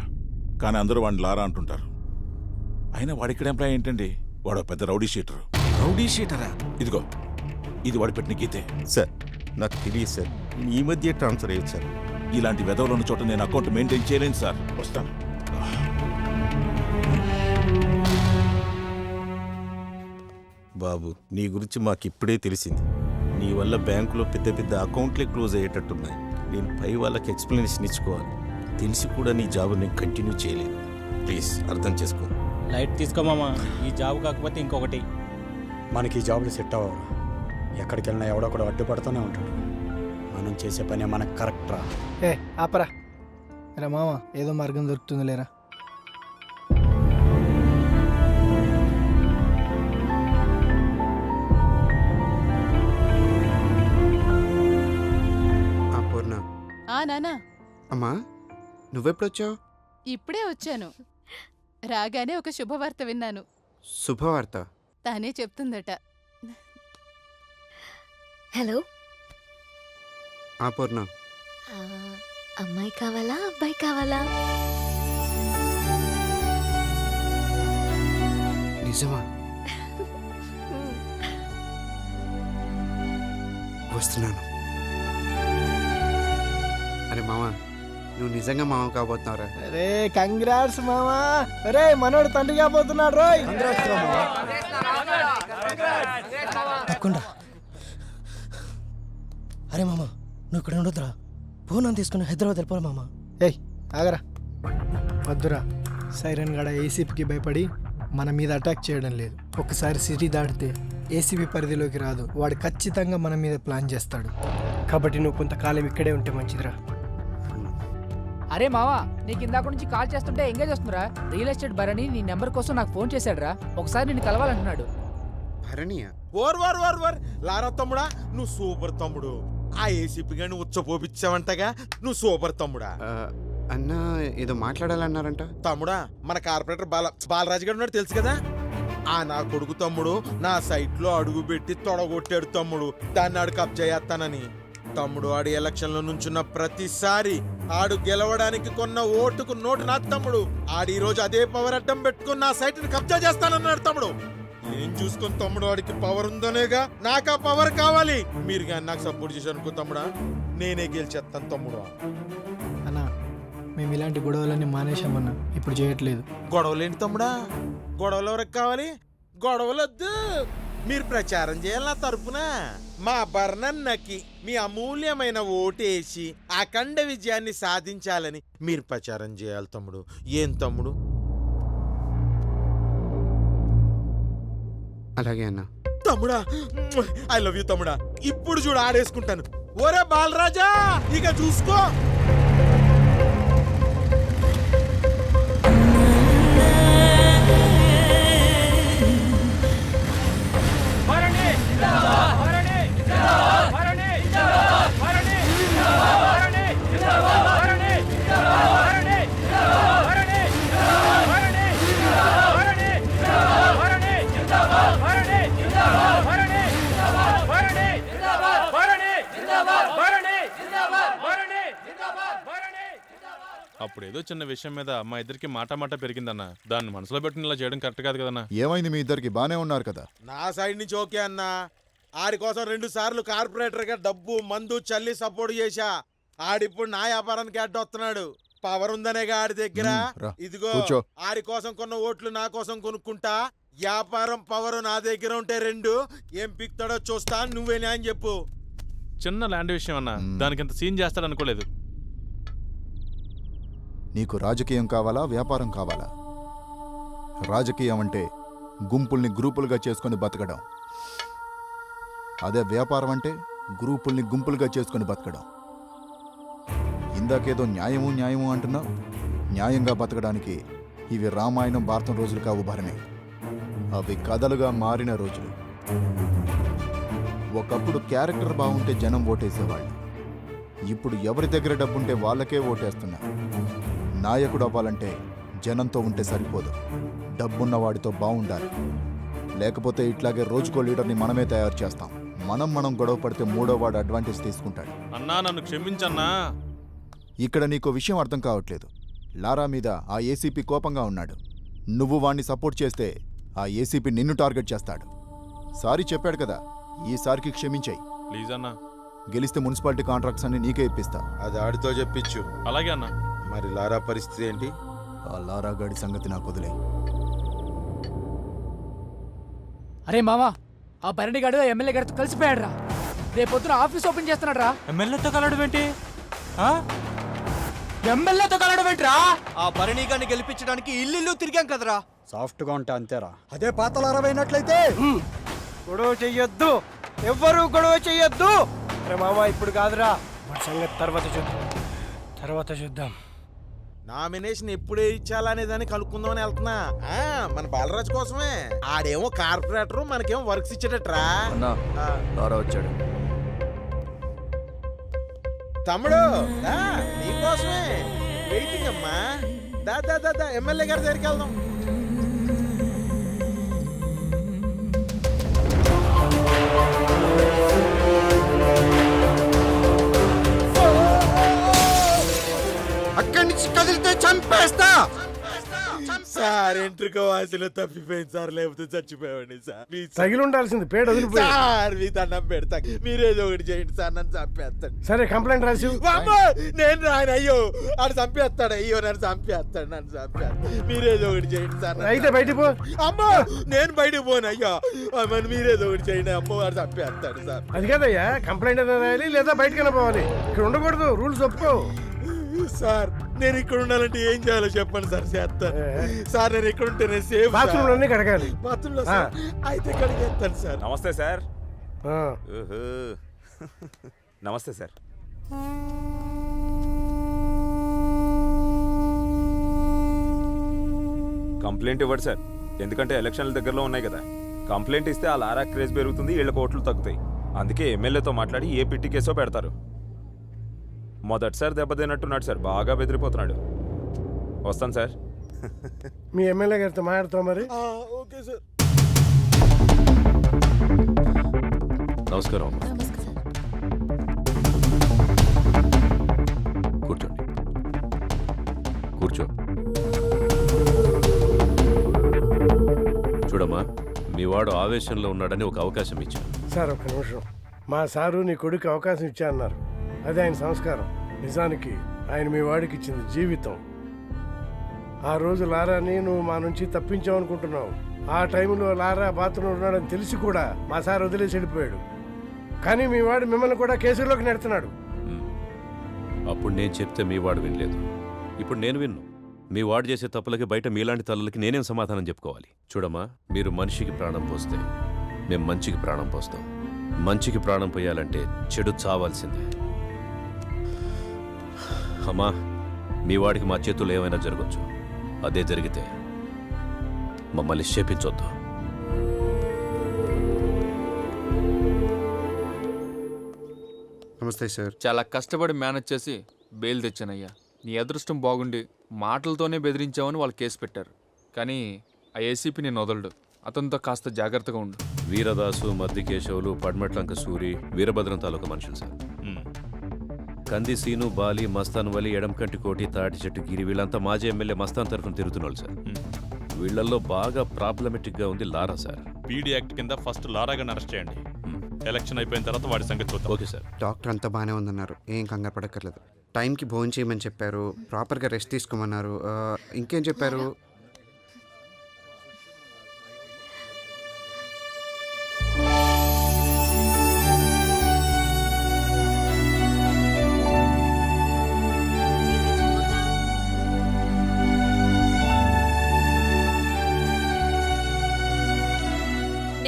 [SPEAKER 17] కానీ అందరూ వాడిని లారా అంటుంటారు. అయినా వాడి ఇక్కడ ఎంప్లాయ్ ఏంటండి? వాడు పెద్ద రౌడీ షీటరు.
[SPEAKER 18] రౌడీ షీటరా?
[SPEAKER 17] ఇదిగో, ఇది వాడి పెట్టిన గీతే.
[SPEAKER 18] సార్ నాకు తెలియదు సార్, ఈ మధ్య ట్రాన్స్ఫర్ అయ్యింది సార్.
[SPEAKER 17] ఇలాంటి వెధవలు ఉన్న చోట నేను అకౌంట్ మెయింటైన్ చేయలేను సార్. వస్తాను.
[SPEAKER 18] బాబు, నీ గురించి మాకు ఇప్పుడే తెలిసింది. నీ వల్ల బ్యాంకులో పెద్ద పెద్ద అకౌంట్లే క్లోజ్ అయ్యేటట్టున్నాయి. నేను పై వాళ్ళకి ఎక్స్ప్లెనేషన్ ఇచ్చుకోవాలి. తెలిసి కూడా నీ జాబ్ నేను కంటిన్యూ చేయలేదు. ప్లీజ్ అర్థం చేసుకో.
[SPEAKER 7] లైట్ తీసుకోమామా, ఈ జాబ్ కాకపోతే ఇంకొకటి.
[SPEAKER 12] మనకి ఈ జాబ్లు సెట్ అవ్వవు. ఎక్కడికి వెళ్ళినా ఎవడో కూడా అడ్డుపడుతూనే ఉంటాడు. మనం చేసే పని మనకు కరెక్ట్ రా.
[SPEAKER 6] ఏ ఆపరా రా మామ, ఏదో మార్గం దొరుకుతుంది లేరా.
[SPEAKER 9] పూర్ణ.
[SPEAKER 15] నానా,
[SPEAKER 9] అమ్మా నువ్వెప్పుడొచ్చావు?
[SPEAKER 15] ఇప్పుడే వచ్చాను. రాగానే ఒక శుభవార్త విన్నాను.
[SPEAKER 9] శుభవార్త?
[SPEAKER 15] తానే చెప్తుందట.
[SPEAKER 19] హలో
[SPEAKER 9] పూర్ణ.
[SPEAKER 19] అమ్మాయి కావాలా అబ్బాయి కావాలా?
[SPEAKER 9] నిజమా? వస్తున్నాను. అరే మామా, నువ్వు నిజంగా మామ కాబోతున్నావురా?
[SPEAKER 6] అరే కంగ్రాట్స్ మామా. అరే మనోడు తండ్రి కాబోతున్నాడు రోయ్.
[SPEAKER 16] అరే మామ, నువ్వు ఇక్కడ ఉండొద్దురా. ఫోన్ తీసుకుని హైదరాబాద్ వెళ్ళిపోరా మామ.
[SPEAKER 6] ఏయ్ ఆగరా, వద్దురా. సైరన్ గడ ఏసీపీకి భయపడి మన మీద అటాక్ చేయడం లేదు. ఒకసారి సిటీ దాటితే ఏసీపీ పరిధిలోకి రాదు. వాడు ఖచ్చితంగా మన మీద ప్లాన్ చేస్తాడు. కాబట్టి నువ్వు కొంతకాలం ఇక్కడే ఉంటే మంచిదిరా.
[SPEAKER 20] అరే మావా, నీకు ఇందాక నుంచి కాల్ చేస్తుంటే ఎంగేజ్ వస్తుందిరా. రియల్ ఎస్టేట్ భరణి నీ నెంబర్ కోసం నాకు ఫోన్ చేశాడురా. ఒకసారి నిన్ను కలవాలంటున్నాడు.
[SPEAKER 9] భరణియా?
[SPEAKER 18] ఓర్ లారా తమ్ముడా, నువ్వు సూపర్ తమ్ముడు. ఆ ఏసీపీ గాని ఉచ్చపోపిచ్చావంటగా, నువ్వు సూపర్ తమ్ముడా.
[SPEAKER 9] అన్న ఏదో మాట్లాడాలన్నారంట.
[SPEAKER 18] తమ్ముడా, మన కార్పొరేటర్ బాలరాజు గారు ఉన్నాడు తెలుసు కదా. ఆ నా కొడుకు తమ్ముడు నా సైట్ లో అడుగు పెట్టి తొడగొట్టాడు తమ్ముడు. దాన్ని ఆడు కబ్జా చేస్తానని. తమ్ముడు ఆడి ఎలక్షన్ లో నుంచున్న ప్రతిసారి ఆడు గెలవడానికి కొన్న ఓటుకు నోటు నా తమ్ముడు. ఆడి ఈ రోజు అదే పవర్ అడ్డం పెట్టుకుని నా సైట్ ని కబ్జా చేస్తానన్నాడు తమ్ముడు. నేను చూసుకుని తమ్ముడు వాడికి పవర్ ఉందనేగా నాకు ఆ పవర్ కావాలి. మీరు కానీ నాకు సపోర్ట్ చేశారు అనుకో తమ్ముడా, నేనే గెలిచేస్తాను తమ్ముడు.
[SPEAKER 6] అన్నా మేము ఇలాంటి గొడవలన్నీ మానేశామన్నా, ఇప్పుడు చేయట్లేదు.
[SPEAKER 18] గొడవలేంటి తమ్ముడా? గొడవలు ఎవరికి కావాలి? గొడవలొద్దు. మీరు ప్రచారం చేయాలి నా తరపున. మా బర్ణన్నకి మీ అమూల్యమైన ఓటేసి అఖండ విజయాన్ని సాధించాలని మీరు ప్రచారం చేయాలి తమ్ముడు. ఏం తమ్ముడు?
[SPEAKER 9] అలాగే అన్న.
[SPEAKER 18] తమ్ముడా, ఐ లవ్ యూ తమ్ముడా. ఇప్పుడు చూడు ఆడేసుకుంటాను. ఓరే బాలరాజా, ఇక చూసుకో.
[SPEAKER 4] అప్పుడు ఏదో చిన్న విషయం మీద మా ఇద్దరికి మాట పెరిగిందన్న. దాన్ని మనసులో పెట్టుకుని ఇలా చేయడం కరెక్ట్ కాదు కదన్నా.
[SPEAKER 3] ఏమైంది? మీ ఇద్దరికి బానే ఉన్నారు కదా?
[SPEAKER 18] నా సైడ్ నుంచి ఓకే అన్నా. ఆడి కోసం 2 సార్లు కార్పొరేటర్ గా డబ్బు మందు చల్లి సపోర్ట్ చేశా. ఆడిప్పుడు నా వ్యాపారానికి అడ్డొస్తున్నాడు. పవర్ ఉందనేగా ఆడి దగ్గర. ఇదిగో ఆడి కోసం కొన్న ఓట్లు నా కోసం కొనుక్కుంటా. వ్యాపారం పవర్ నా దగ్గర ఉంటే 2 ఏం పిక్తాడో చూస్తా. నువ్వే న్యాయం చెప్పు.
[SPEAKER 4] చిన్న ల్యాండ్ విషయం అన్న, దానికి ఇంత సీన్ చేస్తాడు అనుకోలేదు.
[SPEAKER 3] నీకు రాజకీయం కావాలా, వ్యాపారం కావాలా? రాజకీయం అంటే గుంపుల్ని గ్రూపులుగా చేసుకొని బతకడం. అదే వ్యాపారం అంటే గ్రూపుల్ని గుంపులుగా చేసుకొని బతకడం. ఇందాకేదో న్యాయము అంటున్నావు. న్యాయంగా బతకడానికి ఇవి రామాయణం భారతం రోజులు కావు భరణి. అవి కథలుగా మారిన రోజులు. ఒకప్పుడు క్యారెక్టర్ బాగుంటే జనం ఓటేసేవాళ్ళు. ఇప్పుడు ఎవరి దగ్గర డబ్బుంటే వాళ్ళకే ఓటేస్తున్నారు. నాయకుడు అవ్వాలంటే జనంతో ఉంటే సరిపోదు, డబ్బున్న వాడితో బాగుండాలి. లేకపోతే ఇట్లాగే రోజుకో లీడర్ని మనమే తయారు చేస్తాం. మనం గొడవ పడితే 3వ వాడు అడ్వాంటేజ్ తీసుకుంటాడు.
[SPEAKER 4] అన్నా, నన్ను క్షమించన్నా.
[SPEAKER 3] ఇక్కడ నీకో విషయం అర్థం కావట్లేదు. లారా మీద ఆ ఏసీపీ కోపంగా ఉన్నాడు. నువ్వు వాణ్ణి సపోర్ట్ చేస్తే ఆ ఏసీపీ నిన్ను టార్గెట్ చేస్తాడు. సారీ చెప్పాడు కదా, ఈసారికి క్షమించాయి
[SPEAKER 4] ప్లీజ్ అన్నా.
[SPEAKER 3] గెలిస్తే మున్సిపాలిటీ కాంట్రాక్ట్స్ అన్ని నీకే ఇప్పిస్తా.
[SPEAKER 18] అది ఆడితో చెప్పించు.
[SPEAKER 4] అలాగే అన్నా.
[SPEAKER 18] మరి లారా పరిస్థితి ఏంటి?
[SPEAKER 3] ఆ లారా గాడి సంగతి నాకు వదిలే.
[SPEAKER 20] అరే మామా, ఆ భరణి గాడు ఎమ్మెల్యే గారితో కలిసిపోయాడు రా. రేపొద్దున ఆఫీస్ ఓపెన్ చేస్తున్నాడు రా.
[SPEAKER 11] ఎమ్మెల్యేతో కలవడం ఏంటి?
[SPEAKER 20] ఎమ్మెల్యేతో కలవడం ఏంట్రా?
[SPEAKER 16] ఆ భరణి గారిని గెలిపించడానికి ఇల్లు తిరిగాం కదరా.
[SPEAKER 12] సాఫ్ట్గా ఉంటే అంతేరా.
[SPEAKER 16] అదే పాత లారవైనట్లయితే గొడవ చెయ్యొద్దు, ఎవ్వరూ గొడవ చెయ్యొద్దు. అరే మామ, ఇప్పుడు కాదురా, మన సంగతి తర్వాత చూద్దాం.
[SPEAKER 18] నామినేషన్ ఎప్పుడే ఇచ్చాలనే దాన్ని కనుక్కుందామని వెళ్తున్నా. మన బాలరాజు కోసమే. ఆడేమో కార్పొరేటర్, మనకేమో వర్క్స్ ఇచ్చేటట్రా.
[SPEAKER 16] వచ్చాడు
[SPEAKER 18] తమ్ముడు, నీకోసమే వెయిటింగ్ అమ్మా. దా ఎమ్మెల్యే గారి దగ్గరికి వెళ్దాం.
[SPEAKER 9] అక్కడి నుంచి కదిలితే చంపేస్తా.
[SPEAKER 18] సార్, ఎంట్రుకో వాసిలో తప్పిపోయింది సార్, లేకపోతే చచ్చిపోయావండి సార్.
[SPEAKER 10] తగిలి ఉండాల్సింది పేడ వదిలిపోయి.
[SPEAKER 18] సార్, మీ దండం పెడతా, మీరేదో ఒకటి చేయండి సార్, నన్ను చంపేస్తాడు.
[SPEAKER 10] సరే, కంప్లైంట్ రాసి.
[SPEAKER 18] నేను రాను. అయ్యో, ఆడు చంపేస్తాడు. అయ్యో, నన్ను చంపేస్తాడు. మీరేదో ఒకటి చేయండి సార్.
[SPEAKER 10] అయితే బయటికి పో.
[SPEAKER 18] అమ్మో, నేను బయటకు పోను. అయ్యో, మరి మీరేదో ఒకటి చేయండి. అమ్మో, వాడు చంపేస్తాడు సార్.
[SPEAKER 10] అది కదయ్యా, కంప్లైంట్ అయినా రాయాలి, లేదా బయటకైనా పోవాలి. ఇక్కడ ఉండకూడదు, రూల్స్ ఒప్పుకో.
[SPEAKER 18] సార్, నేను ఇక్కడ ఉండాలంటే ఏం చేయాలో చెప్పండి సార్, చేస్తాను సార్. నేను ఇక్కడ ఉంటేనే సేఫ్.
[SPEAKER 10] బాత్రూమ్ లోనే కడగాలి.
[SPEAKER 18] బాత్రూంలో అయితే కడిగేస్తాను సార్.
[SPEAKER 21] నమస్తే సార్. నమస్తే సార్. కంప్లైంట్ ఇవ్వండి సార్, ఎందుకంటే ఎలక్షన్ల దగ్గరలో ఉన్నాయి కదా. కంప్లైంట్ ఇస్తే ఆ లారా క్రేజ్ పెరుగుతుంది, వీళ్ళ కోట్లు తగ్గుతాయి. అందుకే ఎమ్మెల్యేతో మాట్లాడి ఏ పిట్టి కేసో పెడతారు. మొదటిసారి దెబ్బతిన్నట్టున్నాడు సార్, బాగా బెదిరిపోతున్నాడు. వస్తాను సార్.
[SPEAKER 10] మీ ఎమ్మెల్యే గారితో మాట్లాడతాం మరి.
[SPEAKER 18] Okay sir.
[SPEAKER 5] నమస్కారం. కూర్చోండి. కూర్చో. చూడమ్మా, మీ వాడు ఆవేశంలో ఉన్నాడని ఒక అవకాశం ఇచ్చాను.
[SPEAKER 10] సార్, ఒక్క నిమిషం. మా సారు నీ కొడుకు అవకాశం ఇచ్చా అన్నారు. అది ఆయన సంస్కారం. నిజానికి ఆయన మీ వాడికి ఇచ్చింది జీవితం. ఆ రోజు లారాని నువ్వు మా నుంచి తప్పించావనుకుంటున్నావు. ఆ టైంలో లారా బాత్రూంలో ఉన్నాడని తెలిసి కూడా మా సార్ వదిలేసి వెళ్ళిపోయాడు. కానీ మీ వాడు మిమ్మల్ని కూడా కేసులోకి నెడుతున్నాడు.
[SPEAKER 5] అప్పుడు నేను చెప్తే మీ వాడు వినలేదు, ఇప్పుడు నేను విన్ను. మీ వాడు చేసే తప్పులకి బయట మీలాంటి తల్లులకి నేనేం సమాధానం చెప్పుకోవాలి? చూడమ్మా, మీరు మనిషికి ప్రాణం పోస్తే మేము మంచికి ప్రాణం పోస్తాం. మంచికి ప్రాణం పోయాలంటే చెడు చావాల్సిందే. అమ్మా, మీ వాడికి మా చేతుల్లో ఏమైనా జరగచ్చు. అదే జరిగితే మమ్మల్ని శపించొద్దు.
[SPEAKER 9] నమస్తే సార్.
[SPEAKER 1] చాలా కష్టపడి మేనేజ్ చేసి బెయిల్ తెచ్చానయ్యా. నీ అదృష్టం బాగుండి మాటలతోనే బెదిరించావని వాళ్ళు కేసు పెట్టారు. కానీ ఆ ఏసీపీ నేను వదలడు. అతనితో కాస్త జాగ్రత్తగా ఉండు.
[SPEAKER 5] వీరదాసు, మద్దికేశవులు, పడ్మట్లంక సూరి, వీరభద్రం తాలూకా మనుషులు సార్. కంది సీను, బాలి, మస్తాన్ వలి, ఎడంకంటి కోటి, తాటి చెట్టు గిరి వీళ్ళంతా మాజీ ఎమ్మెల్యే మస్తాన్ తరఫున తిరుగుతున్నారు సార్. వీళ్ళల్లో బాగా ప్రాబ్లమెటిక్గా ఉంది లారా సార్.
[SPEAKER 4] పీడీ యాక్ట్ కింద ఫస్ట్ లారాగాని అరెస్ట్ చేయండి. ఎలక్షన్ అయిపోయిన తర్వాత వాడి సంగతి చూద్దాం.
[SPEAKER 5] Okay sir.
[SPEAKER 9] డాక్టర్ అంతా బాగానే ఉందన్నారు, ఏం కంగారు పడక్కర్లేదు. టైంకి భోజనం చేయమని చెప్పారు, ప్రాపర్గా రెస్ట్ తీసుకోమన్నారు. ఇంకేం చెప్పారు?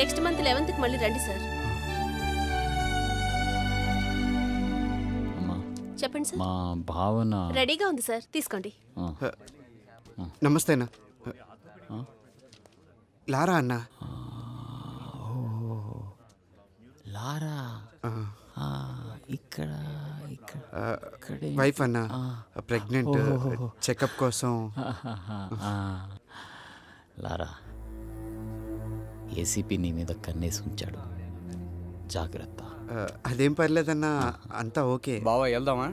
[SPEAKER 15] నెక్స్ట్ మంత్ 11th మళ్ళీ రండి సార్. చెప్పండి సార్.
[SPEAKER 12] మా భావన
[SPEAKER 15] రెడీగా ఉంది సార్, తీసుకోండి.
[SPEAKER 9] నమస్తే అన్న. లారా అన్న.
[SPEAKER 12] లారా ఇక్కడ
[SPEAKER 9] వైఫ్ అన్న, ప్రెగ్నెంట్, చెకప్ కోసం.
[SPEAKER 12] లారా, ఏసీపీ నీ మీద కన్నేసి ఉంచాడు, జాగ్రత్త.
[SPEAKER 9] అదేం పర్లేదన్నా, అంతా ఓకే.
[SPEAKER 12] బావా వెళ్దామా?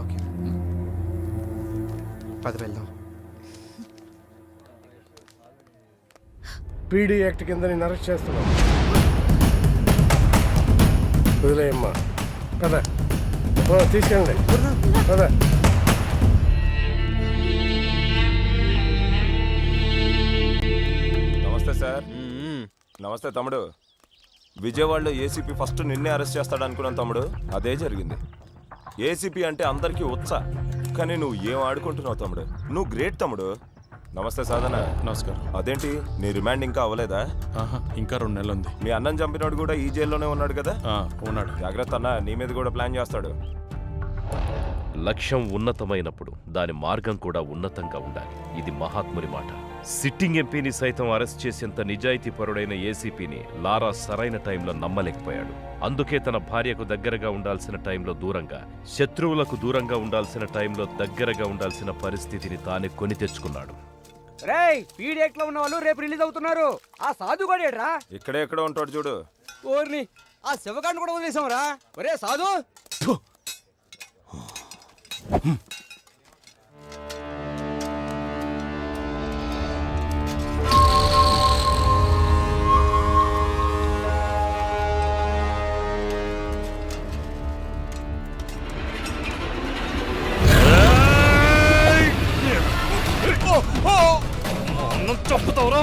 [SPEAKER 9] ఓకే, పద వెళ్దాం.
[SPEAKER 10] పీడీ యాక్ట్ కింద నేను అరెస్ట్ చేస్తున్నాను. వదిలేయమ్మా, పద. తీసుకెళ్ళండి, పద.
[SPEAKER 2] నమస్తే సార్. నమస్తే తమ్ముడు. విజయవాడలో ఏసీపీ ఫస్ట్ నిన్నే అరెస్ట్ చేస్తాడు అనుకున్నాను తమ్ముడు, అదే జరిగింది. ఏసీపీ అంటే అందరికీ ఉత్సాహ, కానీ నువ్వు ఏం ఆడుకుంటున్నావు తమ్ముడు, నువ్వు గ్రేట్ తమ్ముడు. నమస్తే సాధన.
[SPEAKER 4] నమస్కారం.
[SPEAKER 2] అదేంటి నీ రిమాండ్ ఇంకా అవ్వలేదా?
[SPEAKER 4] ఇంకా 2 నెలలు ఉంది.
[SPEAKER 2] మీ అన్నం చంపినోడు కూడా ఈ జైల్లోనే ఉన్నాడు కదా?
[SPEAKER 4] ఉన్నాడు.
[SPEAKER 2] జాగ్రత్త అన్న, నీ మీద కూడా ప్లాన్ చేస్తాడు.
[SPEAKER 5] లక్ష్యం ఉన్నతమైనప్పుడు దాని మార్గం కూడా ఉన్నతంగా ఉండాలి. ఇది మహాత్ముని మాట. సిట్టింగ్ ఎంపీని సైతం అరెస్ట్ చేసేంత నిజాయితీపరుడైన ఏసీపీని లారా సరైన టైంలో నమ్మలేకపోయాడు. అందుకే తన భార్యకు దగ్గరగా ఉండాల్సిన టైంలో దూరంగా, శత్రువులకు దూరంగా ఉండాల్సిన టైంలో దగ్గరగా ఉండాల్సిన పరిస్థితిని తానే కొని తెచ్చుకున్నాడు.
[SPEAKER 16] రేయ్, పీడిఎక్ లో ఉన్న వాళ్ళు రేపు రిలీజ్ అవుతున్నారు. ఆ సాధు గడేడ్రా?
[SPEAKER 2] ఇక్కడే ఎక్కడ ఉంటాడు చూడు.
[SPEAKER 16] ఓర్ని, ఆ శివకాండ్ కూడా వదిలేసాంరా. ఒరే సాధు,
[SPEAKER 2] చంపుతావురా?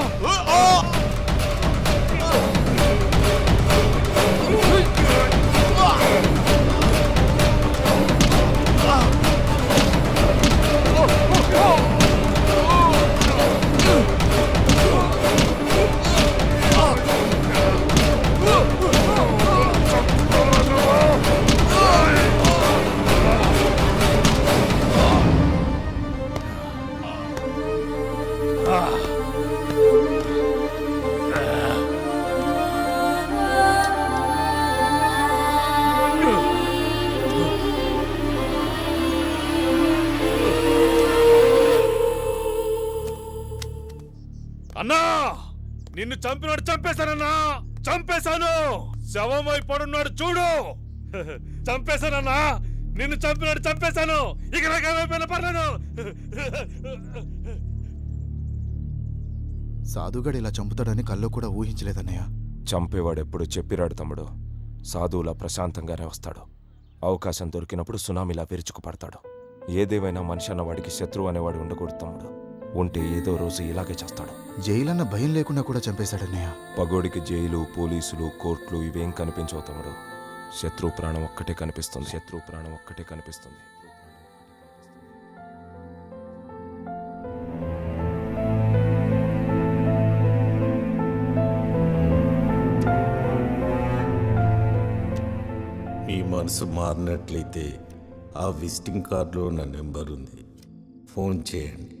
[SPEAKER 4] అన్నా, నిన్ను చంపినాడు చంపేశానన్నా, చంపేశాను. శవమై పడున్నాడు చూడు. చంపేశానన్నా, నిన్ను చంపినాడు చంపేశాను. ఇక నాకేమైపోయినా పర్లేదు.
[SPEAKER 3] సాధుగాడు ఇలా చంపుతాడని కల్లో కూడా ఊహించలేదన్నయ్య.
[SPEAKER 2] చంపేవాడు ఎప్పుడు చెప్పిరాడు తమ్ముడు. సాధువులా ప్రశాంతంగానే వస్తాడు. అవకాశం దొరికినప్పుడు సునామీలా విరుచుకు పడతాడు. ఏదేమైనా మనిషి అన్నవాడికి శత్రువు అనేవాడు ఉండకూడదు తమ్ముడు. ఉంటే ఏదో రోజు ఇలాగే చేస్తాడు.
[SPEAKER 3] జైలన్న భయం లేకుండా కూడా చంపేశాడన్నయ్య.
[SPEAKER 2] పగోడికి జైలు, పోలీసులు, కోర్టులు ఇవేం కనిపించవు తమ్ముడు. శత్రు ప్రాణం ఒక్కటే కనిపిస్తుంది. శత్రు ప్రాణం ఒక్కటే కనిపిస్తుంది.
[SPEAKER 8] మీ మనసు మారినట్లయితే ఆ విజిటింగ్ కార్డులో నా నెంబర్ ఉంది, ఫోన్ చేయండి.